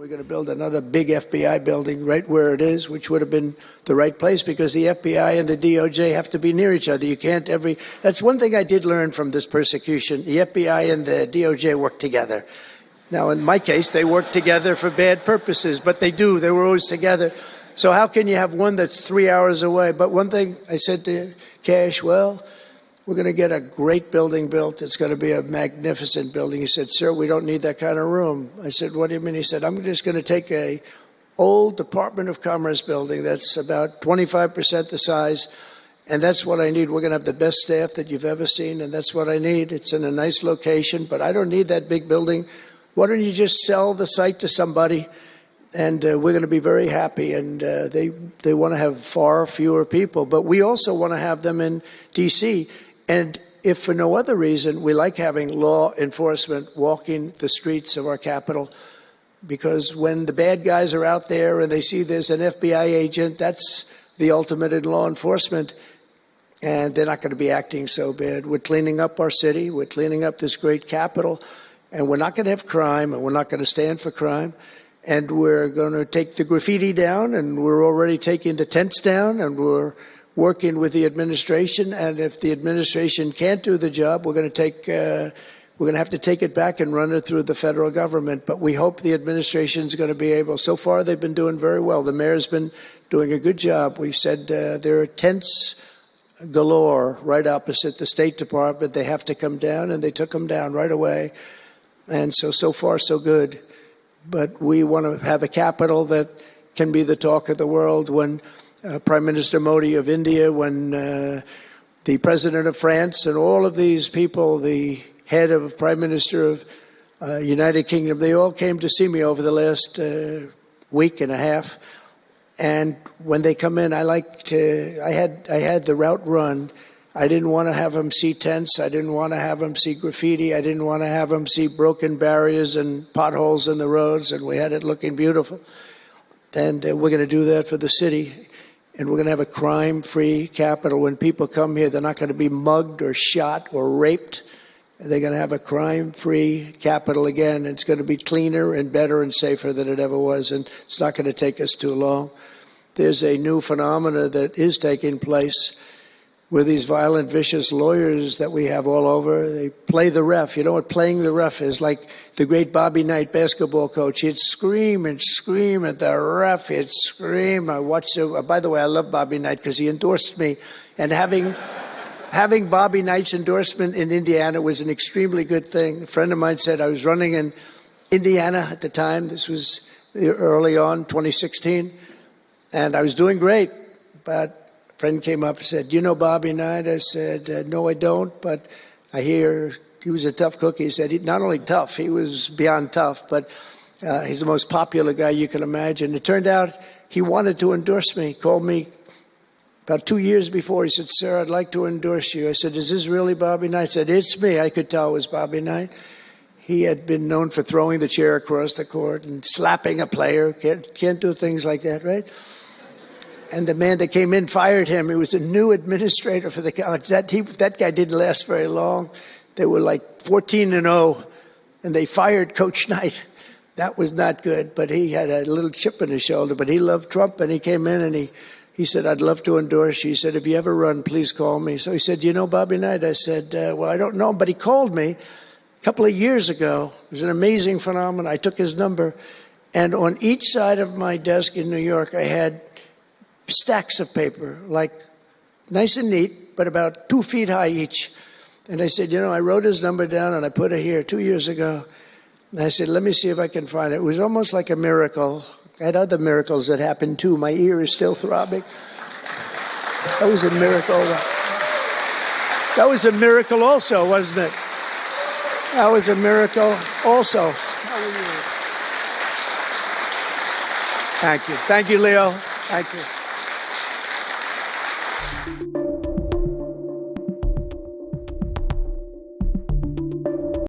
We're going to build another big FBI building right where it is, which would have been the right place because the FBI and the DOJ have to be near each other. You can't that's one thing I did learn from this persecution. The FBI and the DOJ work together. Now, in my case, they work together for bad purposes, but they do. They were always together. So how can you have one that's 3 hours away? But one thing I said to Cash, well, we're going to get a great building built. It's going to be a magnificent building. He said, sir, we don't need that kind of room. I said, what do you mean? He said, I'm just going to take a old Department of Commerce building that's about 25% the size, and that's what I need. We're going to have the best staff that you've ever seen, and that's what I need. It's in a nice location, but I don't need that big building. Why don't you just sell the site to somebody, and we're going to be very happy. And they want to have far fewer people, but we also want to have them in D.C., and if for no other reason, we like having law enforcement walking the streets of our capital, because when the bad guys are out there and they see there's an FBI agent, that's the ultimate in law enforcement, and they're not going to be acting so bad. We're cleaning up our city. We're cleaning up this great capital, and we're not going to have crime, and we're not going to stand for crime, and we're going to take the graffiti down, and we're already taking the tents down, and we're working with the administration, and if the administration can't do the job, we're going to have to take it back and run it through the federal government. But we hope the administration is going to be able. So far, they've been doing very well. The mayor's been doing a good job. We said there are tents galore right opposite the State Department. They have to come down, and they took them down right away. And so far, so good. But we want to have a capital that can be the talk of the world. When Prime Minister Modi of India, when the President of France, and all of these people, the head of Prime Minister of United Kingdom, they all came to see me over the last week and a half. And when they come in, I had the route run. I didn't want to have them see tents. I didn't want to have them see graffiti. I didn't want to have them see broken barriers and potholes in the roads, and we had it looking beautiful. And we're going to do that for the city. And we're going to have a crime-free capital. When people come here, they're not going to be mugged or shot or raped. They're going to have a crime-free capital again. It's going to be cleaner and better and safer than it ever was, and it's not going to take us too long. There's a new phenomena that is taking place with these violent, vicious lawyers that we have all over. They play the ref. You know what playing the ref is? Like the great Bobby Knight basketball coach. He'd scream and scream at the ref. He'd scream. I watched it. By the way, I love Bobby Knight because he endorsed me. And having Bobby Knight's endorsement in Indiana was an extremely good thing. A friend of mine said I was running in Indiana at the time. This was early on, 2016. And I was doing great. But a friend came up and said, "Do you know Bobby Knight?" I said, "No, I don't, but I hear he was a tough cookie." He said, not only tough, he was beyond tough, but he's the most popular guy you can imagine. It turned out he wanted to endorse me. He called me about 2 years before. He said, "Sir, I'd like to endorse you." I said, "Is this really Bobby Knight?" I said, "It's me." I could tell it was Bobby Knight. He had been known for throwing the chair across the court and slapping a player. Can't do things like that, right? And the man that came in fired him. He was a new administrator for the college. That guy didn't last very long. They were like 14-0, and they fired Coach Knight. That was not good, but he had a little chip in his shoulder. But he loved Trump, and he came in, and he said, "I'd love to endorse you." He said, "If you ever run, please call me." So he said, "Do you know Bobby Knight?" I said, "Well, I don't know him, but he called me a couple of years ago." It was an amazing phenomenon. I took his number, and on each side of my desk in New York, I had stacks of paper, like nice and neat, but about 2 feet high each. And I said, I wrote his number down and I put it here 2 years ago. And I said, let me see if I can find it. It was almost like a miracle. I had other miracles that happened too. My ear is still throbbing. That was a miracle. That was a miracle also, wasn't it? That was a miracle also. How are you? Thank you. Thank you, Leo. Thank you.